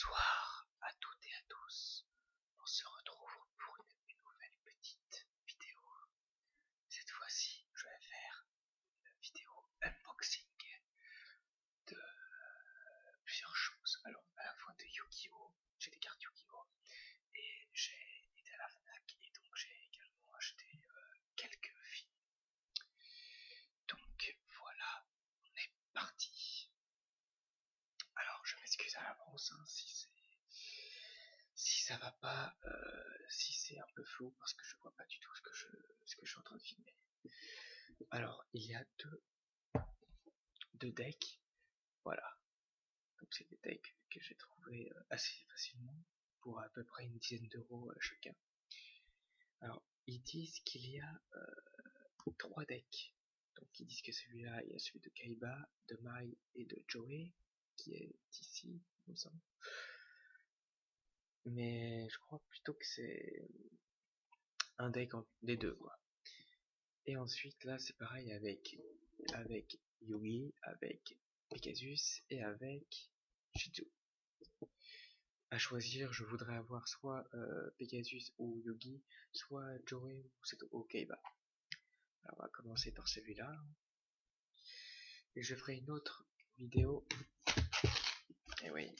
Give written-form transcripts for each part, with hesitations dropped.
Bonsoir à toutes et à tous. On se retrouve pour une nouvelle petite vidéo. Cette fois-ci, je vais faire une vidéo unboxing de plusieurs choses. Alors, à la fois de Yu-Gi-Oh! J'ai des cartes Yu-Gi-Oh! Et j'ai été à la Fnac et donc j'ai également acheté quelques films. Donc voilà, on est parti. Alors, je m'excuse à l'avance si ça va pas, si c'est un peu flou parce que je vois pas du tout ce que je suis en train de filmer. Alors, il y a deux decks, voilà. Donc c'est des decks que j'ai trouvé assez facilement pour à peu près une dizaine d'euros chacun. Alors, ils disent qu'il y a trois decks. Donc ils disent que celui-là, il y a celui de Kaiba, de Mai et de Joey, qui est ici, il me semble. Mais je crois plutôt que c'est un deck des deux, quoi. Et ensuite, là, c'est pareil avec Yugi, avec Pegasus et avec Shizu. À choisir, je voudrais avoir soit Pegasus ou Yugi, soit Joey ou Kaiba. Alors, on va commencer par celui-là. Et je ferai une autre vidéo. Et oui,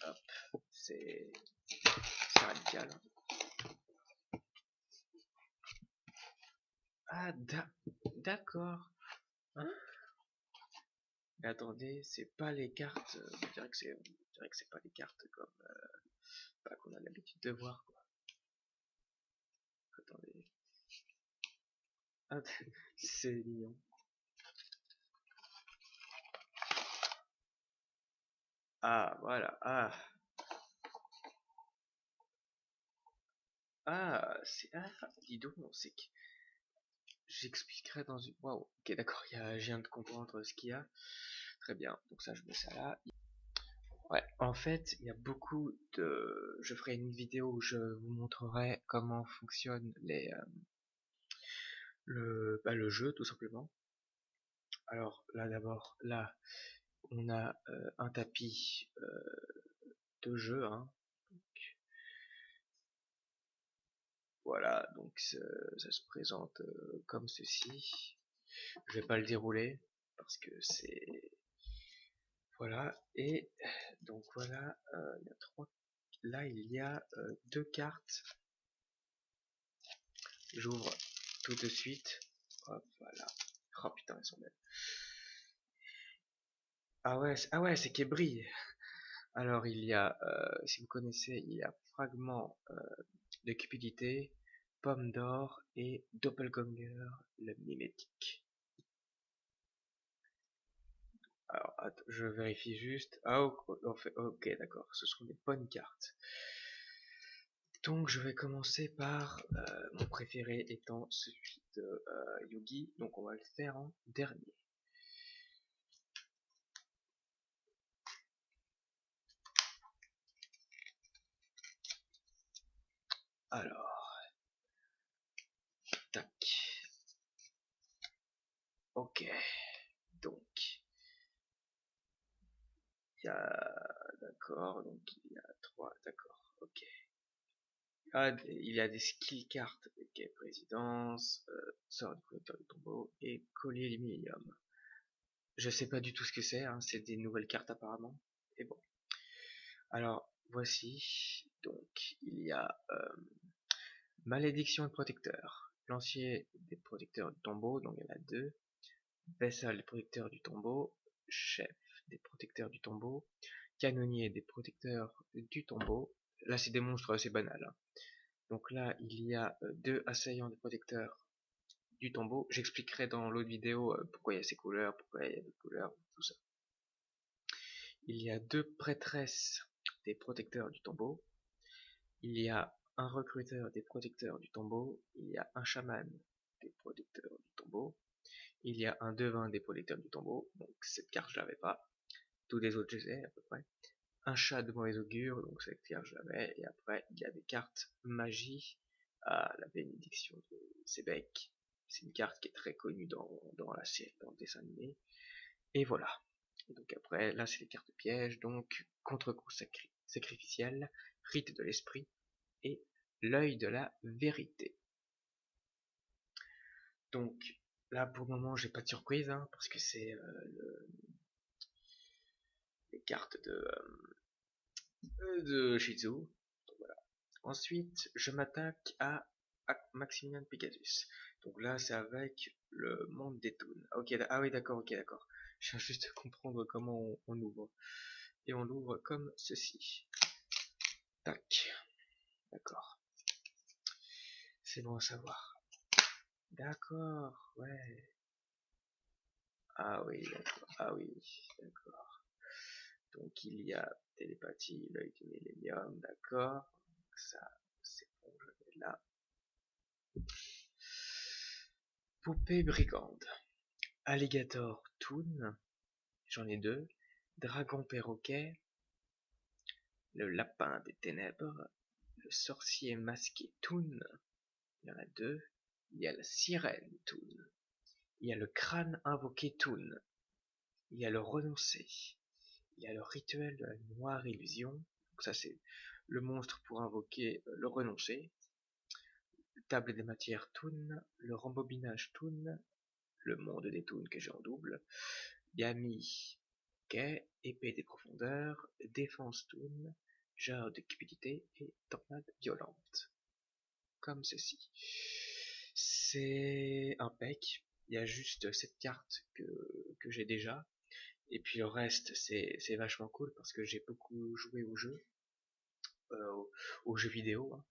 hop, c'est radical. Ah, d'accord. Hein? Mais attendez, c'est pas les cartes. Je dirais que c'est pas les cartes comme qu'on a l'habitude de voir, quoi. Attendez. Ah, c'est mignon. Ah, voilà. Dis donc, c'est que j'expliquerai dans une. Waouh. Ok, d'accord. Je viens de comprendre ce qu'il y a. Très bien. Donc ça, je mets ça là. Ouais, en fait, il y a beaucoup de. Je ferai une vidéo où je vous montrerai comment fonctionne le jeu, tout simplement. Alors là, d'abord, là, on a un tapis de jeu, hein. Voilà, donc ça se présente comme ceci. Je vais pas le dérouler parce que c'est voilà. Et donc voilà, il y a trois. Là, il y a deux cartes. J'ouvre tout de suite. Hop, voilà. Oh putain, elles sont belles. Ah ouais, c'est qu'elles brillent. Alors il y a, si vous connaissez, il y a fragment de cupidité, pomme d'or et doppelganger, le mimétique. Alors, attends, je vérifie juste. Ah, ok, d'accord, ce sont des bonnes cartes. Donc, je vais commencer par mon préféré étant celui de Yugi. Donc, on va le faire en dernier. Alors, tac. Ok. Donc, il y a. D'accord, donc il y a trois. D'accord, ok. Il y a des skill cards, ok, présidence, sort du collecteur du tombeau et collier l'humilium. Je sais pas du tout ce que c'est, hein, c'est des nouvelles cartes apparemment. Et bon. Alors, voici. Donc, il y a malédiction et protecteur. Lancier des protecteurs du tombeau, donc il y en a deux. Vassal des protecteurs du tombeau. Chef des protecteurs du tombeau. Canonnier des protecteurs du tombeau. Là, c'est des monstres assez banals, hein. Donc là, il y a deux assaillants des protecteurs du tombeau. J'expliquerai dans l'autre vidéo pourquoi il y a ces couleurs, pourquoi il y a d'autres couleurs, tout ça. Il y a deux prêtresses des protecteurs du tombeau. Il y a un recruteur des protecteurs du tombeau. Il y a un chaman des protecteurs du tombeau. Il y a un devin des protecteurs du tombeau. Donc cette carte je l'avais pas. Tous les autres je les ai à peu près. Un chat de mauvais augure. Donc cette carte je l'avais. Et après il y a des cartes magie à la bénédiction de Sebek. C'est une carte qui est très connue dans la série, dans le dessin animé. Et voilà. Donc après, là c'est les cartes pièges, donc contre-coup sacré. sacrificielle, rite de l'esprit et l'œil de la vérité. Donc là pour le moment j'ai pas de surprise hein, parce que c'est les cartes de Shizu. Donc, voilà. Ensuite je m'attaque à Maximilian Pegasus. Donc là c'est avec le monde des Toons. Ok, ah oui d'accord, ok d'accord. Je viens juste de comprendre comment on ouvre. Et on l'ouvre comme ceci. Tac. D'accord. C'est bon à savoir. D'accord, ouais. Ah oui, d'accord. Ah oui, d'accord. Donc il y a télépathie, l'œil du millénium, d'accord. Ça, c'est bon, je vais là. Poupée brigande. Alligator Toon, j'en ai deux. Dragon perroquet. Le lapin des ténèbres. Le sorcier masqué Toon. Il y en a deux. Il y a la sirène Toon. Il y a le crâne invoqué Toon. Il y a le renoncé. Il y a le rituel de la noire illusion. Donc ça c'est le monstre pour invoquer le renoncé. Table des matières Toon. Le rembobinage Toon. Le monde des Toons que j'ai en double. Yami Quai. Épée des profondeurs. Défense Toon. Genre de cupidité et tornade violente. Comme ceci. C'est un pack. Il y a juste cette carte que j'ai déjà. Et puis le reste, c'est vachement cool parce que j'ai beaucoup joué au jeu, aux jeux vidéo. Hein.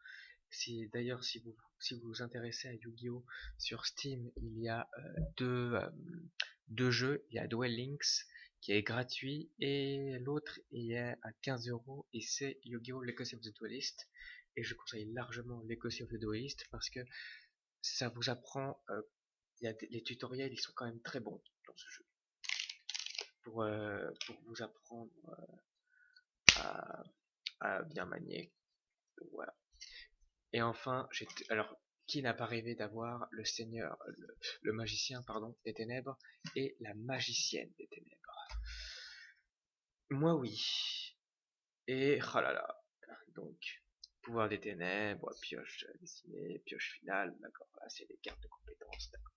D'ailleurs, si vous vous intéressez à Yu-Gi-Oh! Sur Steam, il y a deux jeux. Il y a Duel Links qui est gratuit et l'autre il est à 15 € et c'est Yu-Gi-Oh! Legacy of the Duelist. Et je conseille largement Legacy of the Duelist parce que ça vous apprend, les tutoriels ils sont quand même très bons dans ce jeu. Pour vous apprendre à, à bien manier. Donc, voilà. Et enfin, alors, qui n'a pas rêvé d'avoir le seigneur, le magicien, pardon, des ténèbres et la magicienne des ténèbres? Moi, oui. Et, oh là là. Donc, pouvoir des ténèbres, pioche dessinée, pioche finale, d'accord, là, c'est les cartes de compétences, d'accord.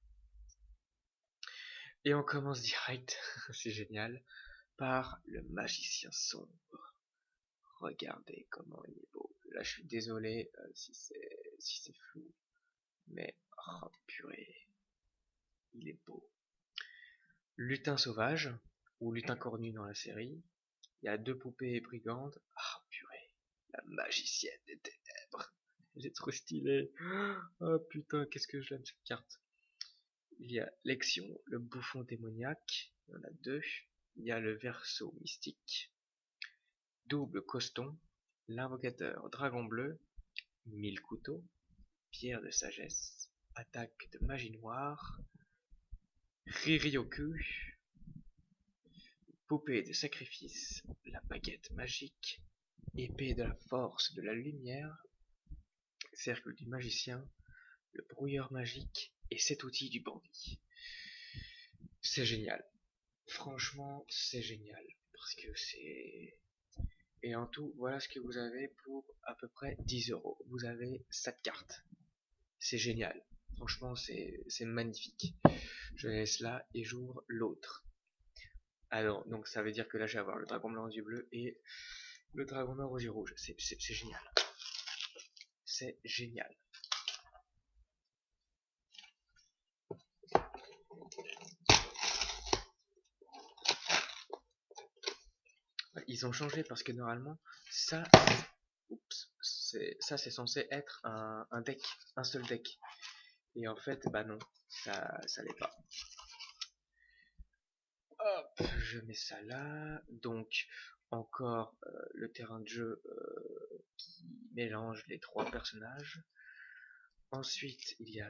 Et on commence direct, c'est génial, par le magicien sombre. Regardez comment il est beau. Là, je suis désolé si c'est flou, mais oh purée, il est beau. Lutin sauvage ou lutin cornu dans la série. Il y a deux poupées brigandes. Ah purée, la magicienne des ténèbres. Elle est trop stylée. Oh putain, qu'est-ce que je l'aime cette carte. Il y a Lexion, le bouffon démoniaque. Il y en a deux. Il y a le verso mystique. Double coston. L'invocateur dragon bleu. 1000 couteaux. Pierre de sagesse, attaque de magie noire, Riryoku, poupée de sacrifice, la baguette magique, épée de la force de la lumière, cercle du magicien, le brouilleur magique et cet outil du bandit. C'est génial. Franchement, c'est génial. Parce que c'est... Et en tout, voilà ce que vous avez pour à peu près 10 €. Vous avez 7 cartes. C'est génial. Franchement, c'est magnifique. Je laisse là et j'ouvre l'autre. Alors, donc ça veut dire que là, je vais avoir le dragon blanc aux yeux bleus et le dragon noir aux yeux rouges. C'est génial. C'est génial. Ils ont changé parce que normalement, ça, c'est censé être un deck, un seul deck. Et en fait, bah non, ça l'est pas. Hop, je mets ça là. Donc, encore le terrain de jeu qui mélange les trois personnages. Ensuite, il y a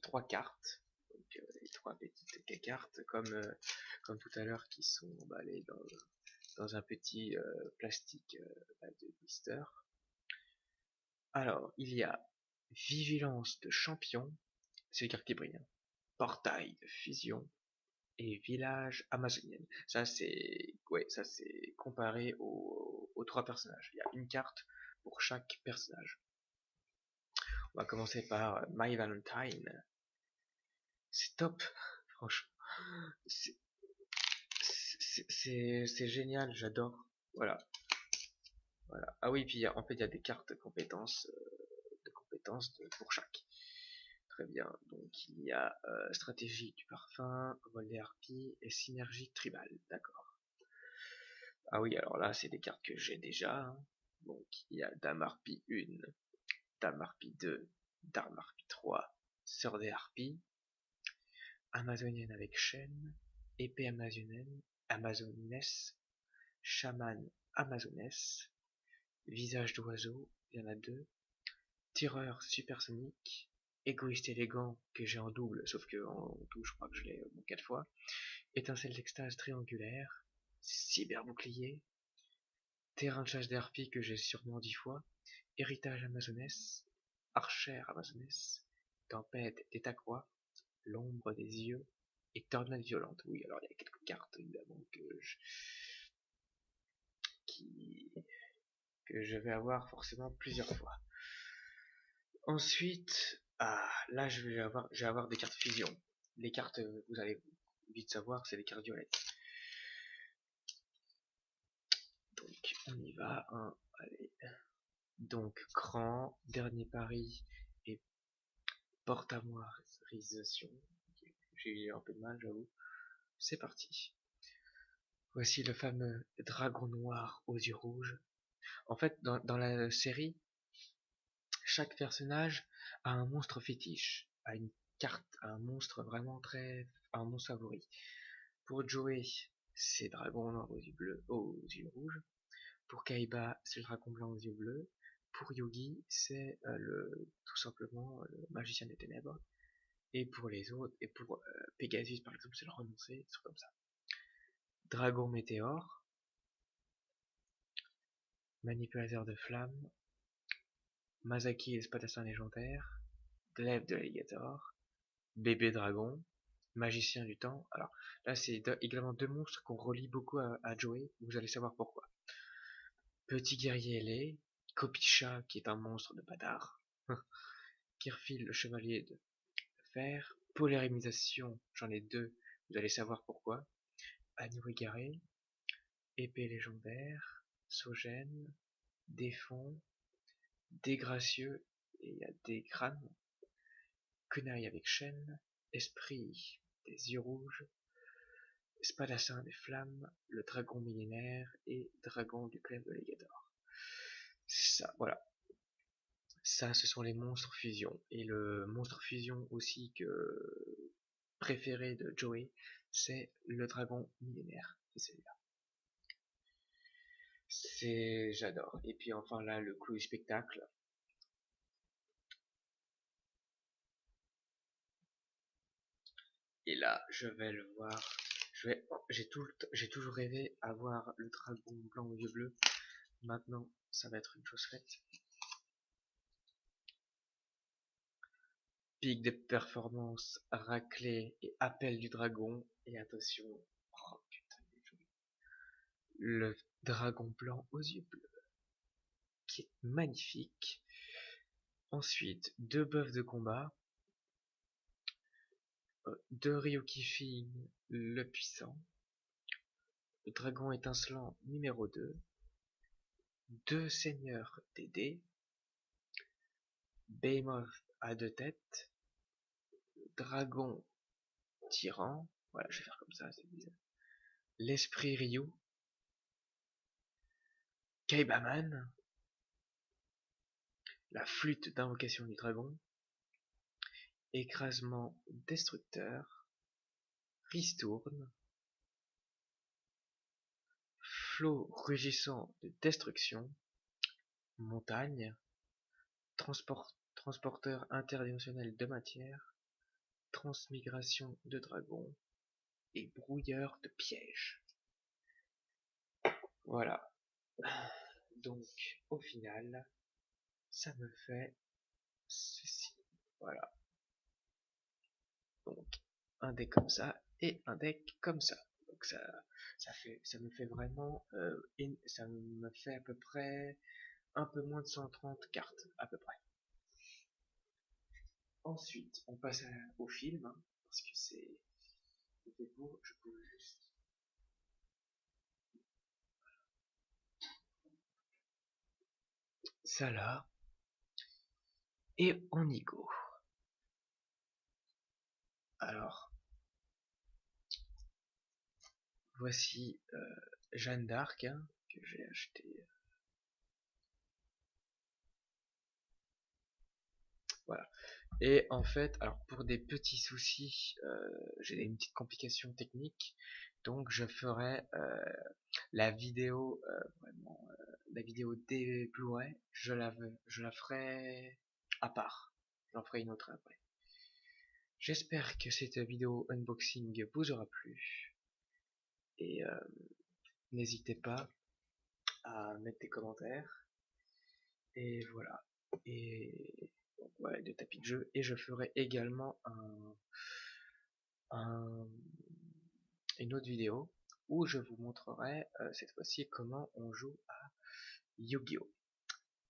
trois cartes. Donc, les trois petites cartes, comme tout à l'heure, qui sont emballées dans un petit plastique de blister. Alors, il y a Vigilance de champion, c'est une carte qui brille. Portail de fusion, et village amazonienne. Ça c'est comparé aux 3 personnages. Il y a une carte pour chaque personnage. On va commencer par My Valentine. C'est top, franchement. C'est génial, j'adore. Voilà. Ah oui, puis en fait il y a des cartes pour chaque. Très bien. Donc il y a stratégie du parfum, vol des harpies et synergie tribale. D'accord. Ah oui, alors là c'est des cartes que j'ai déjà, hein. Donc il y a Dame Harpie 1, Dame Harpie 2, Dame Harpie 3, Sœur des Harpies, Amazonienne avec chaîne, épée amazonesse, chaman amazonesse, visage d'oiseau, il y en a 2, tireur supersonique, égoïste élégant que j'ai en double, sauf que en tout je crois que je l'ai 4 fois, étincelle d'extase triangulaire, cyberbouclier, terrain de chasse d'harpie que j'ai sûrement 10 fois, héritage amazonesse, archère amazonesse, tempête d'étacroix, l'ombre des yeux et tornade violente. Oui, alors il y a quelques cartes évidemment qui, que je vais avoir forcément plusieurs fois. Ensuite, là je vais avoir des cartes fusion. Les cartes, vous allez vite savoir, c'est des cartes violettes. Donc on y va, hein, allez. Donc cran, dernier pari et porte-à-moirisation. J'ai eu un peu de mal, j'avoue. C'est parti. Voici le fameux dragon noir aux yeux rouges. En fait, dans la série, chaque personnage a un monstre fétiche, a une carte, un monstre vraiment un monstre favori. Pour Joey, c'est dragon noir aux yeux bleus, aux yeux rouges. Pour Kaiba, c'est le dragon blanc aux yeux bleus. Pour Yugi, c'est tout simplement le magicien des ténèbres. Et pour les autres, et pour Pegasus par exemple, c'est le renoncé, des trucs comme ça. Dragon météore, manipulateur de flammes, Masaki l'espadassin légendaire, glaive de l'alligator, bébé dragon, magicien du temps. Alors là c'est également 2 monstres qu'on relie beaucoup à Joey, vous allez savoir pourquoi. Petit guerrier ailé, Kopicha qui est un monstre de bâtard, Kirfil le chevalier de fer, polarimisation, j'en ai 2, vous allez savoir pourquoi. Agneau égaré, épée légendaire, Sogène, Défond, Dégracieux, et il y a des crânes, Quenaille avec chaîne, Esprit des yeux rouges, Spadassin des flammes, le dragon millénaire et dragon du club de Légador. Ça, voilà. Ça, ce sont les monstres fusion. Et le monstre fusion aussi préféré de Joey, c'est le dragon millénaire. C'est celui-là. J'adore. Et puis enfin là, le coup du spectacle. Et là, je vais le voir. J'ai toujours rêvé avoir le dragon blanc aux yeux bleus. Maintenant, ça va être une chose faite. Pic de performance, raclée et appel du dragon. Et attention, oh putain, le dragon blanc aux yeux bleus, qui est magnifique. Ensuite, 2 bœufs de combat, 2 Ryukifin le puissant, le dragon étincelant numéro 2, 2 seigneurs DD, Behemoth à 2 têtes, dragon tyran, voilà je vais faire comme ça, c'est bizarre, l'esprit Ryu, Kaibaman, la flûte d'invocation du dragon, écrasement destructeur, ristourne, flot rugissant de destruction, montagne, transporteur interdimensionnel de matière, transmigration de dragon et brouilleur de pièges. Voilà. Donc, au final, ça me fait ceci. Voilà. Donc, un dé comme ça et un deck comme ça. Donc ça me fait vraiment, ça me fait à peu près un peu moins de 130 cartes, à peu près. Ensuite, on passe au film, hein, parce que c'était beau, je pouvais juste ça là, et on y go. Alors, voici Jeanne d'Arc, hein, que j'ai acheté. Voilà. Et en fait, alors pour des petits soucis, j'ai une petite complication technique, donc je ferai la vidéo, vraiment, la vidéo des Blu-ray, je la ferai à part. J'en ferai une autre après. J'espère que cette vidéo unboxing vous aura plu, et n'hésitez pas à mettre des commentaires, et voilà. Et donc, voilà, de tapis de jeu, et je ferai également un, une autre vidéo où je vous montrerai cette fois-ci comment on joue à Yu-Gi-Oh!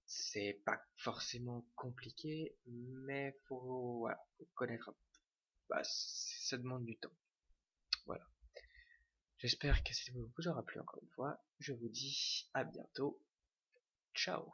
C'est pas forcément compliqué, mais voilà, faut connaître un peu. Bah, ça demande du temps. Voilà. J'espère que cette vidéo vous aura plu encore une fois. Je vous dis à bientôt. Ciao.